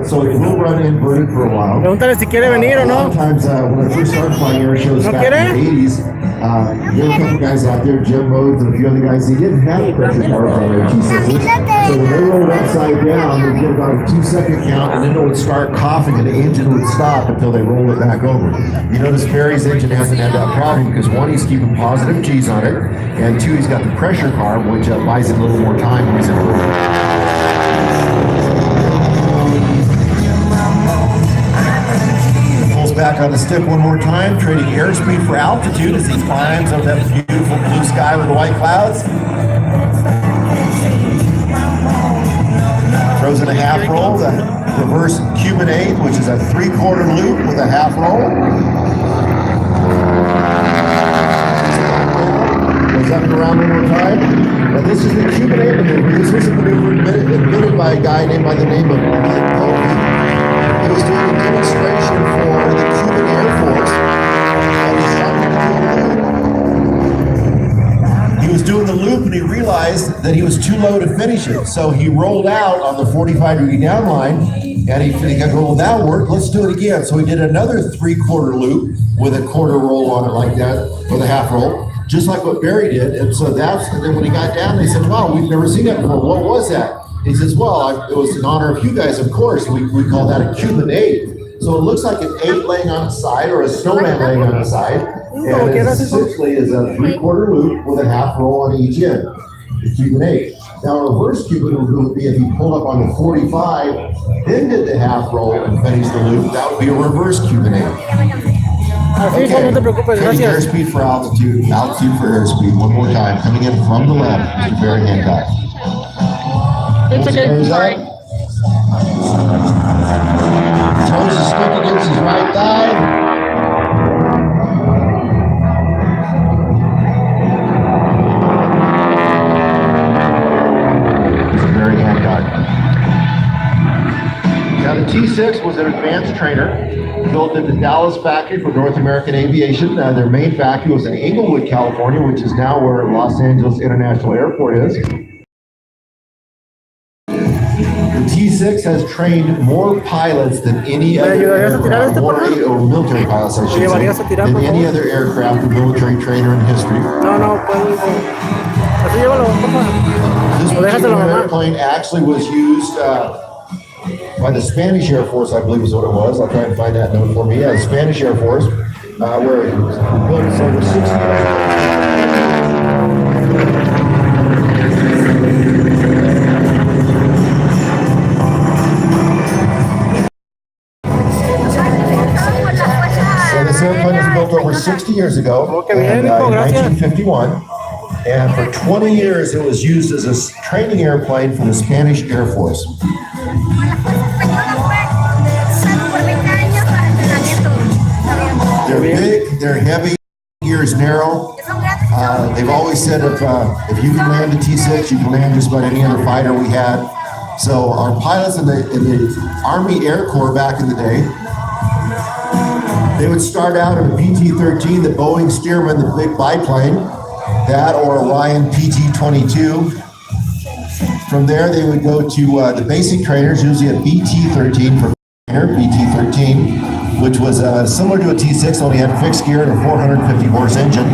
so it will run inverted for a while. Pregúntale si quiere venir o A lot no. of times when I first started flying air shows ¿No back quiere? in the 80s, there were a couple guys out there, Jim Modes and a few other guys, they didn't have pressure cars on their T6s. So when they rolled upside down, they'd get about a 2-second count, and then it would start coughing, and the engine would stop until they rolled it back over. You notice Barry's engine hasn't had that problem because one, he's keeping positive G's on it, and two, he's got the pressure carb, which buys it a little more time when he's in a back on the stick one more time, trading airspeed for altitude as he climbs up that beautiful blue sky with the white clouds. Throws in a half roll, the reverse Cuban 8, which is a 3/4 loop with a half roll. Goes up and around one more time. Now this is the Cuban 8 maneuver. This was a maneuver invented by a guy named by the name of Ed Povey. He was doing a demonstration for the Cuban Air Force. He was doing the loop and he realized that he was too low to finish it. So he rolled out on the 45-degree down line and he got, well, that worked, let's do it again. So he did another 3/4 loop with a quarter roll on it like that, with a half roll, just like what Barry did. And so and then when he got down, they said, wow, we've never seen that before. What was that? He says, well, it was in honor of you guys, of course. We call that a Cuban 8. So it looks like an 8 laying on its side or a snowman laying on its side. And it essentially is a 3/4 loop with a half roll on each end, the Cuban 8. Now a reverse Cuban would be if you pulled up on the 45, then did the half roll and finished the loop. That would be a reverse Cuban 8. Okay. Trading airspeed for altitude, altitude for airspeed. One more time, coming in from the left, Mr. Barry Hancock. It's okay, sorry. Throws the stick against his right thigh. Mr. Barry Hancock. Now the T6 was an advanced trainer built at the Dallas factory for North American Aviation. Their main factory was in Inglewood, California, which is now where Los Angeles International Airport is. The T6 has trained more pilots than any other aircraft, or military pilots, I should say, than any other aircraft or military trainer in history. This particular airplane actually was used by the Spanish Air Force, I believe is what it was. I'll try and find that note for me. Yeah, the Spanish Air Force, where it was built over 60 years. This airplane was built over 60 years ago in 1951, and for 20 years it was used as a training airplane for the Spanish Air Force. They're big, they're heavy, gears narrow. They've always said if you can land a T6, you can land just about any other fighter we had. So our pilots in the Army Air Corps back in the day, they would start out in a PT-13, the Boeing Stearman, the big biplane, that or a Ryan PT-22. From there, they would go to the basic trainers, usually a BT-13 for BT-13, which was similar to a T6, only had fixed gear and a 450 horse engine.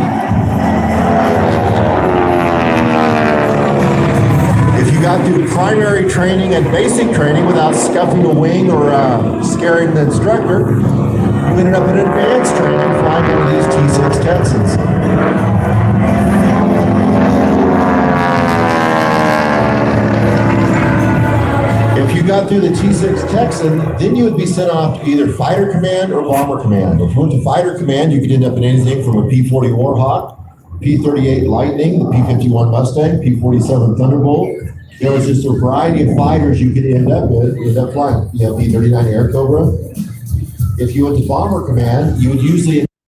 If you got through primary training and basic training without scuffing a wing or scaring the instructor, you ended up in advanced training flying one of these T6 Texans. If you got through the T6 Texan, then you would be sent off to either Fighter Command or Bomber Command. If you went to Fighter Command, you could end up in anything from a P-40 Warhawk, P-38 Lightning, the P-51 Mustang, P-47 Thunderbolt. There was just a variety of fighters you could end up flying. You know, P-39 Air Cobra. If you went to Bomber Command, you would usually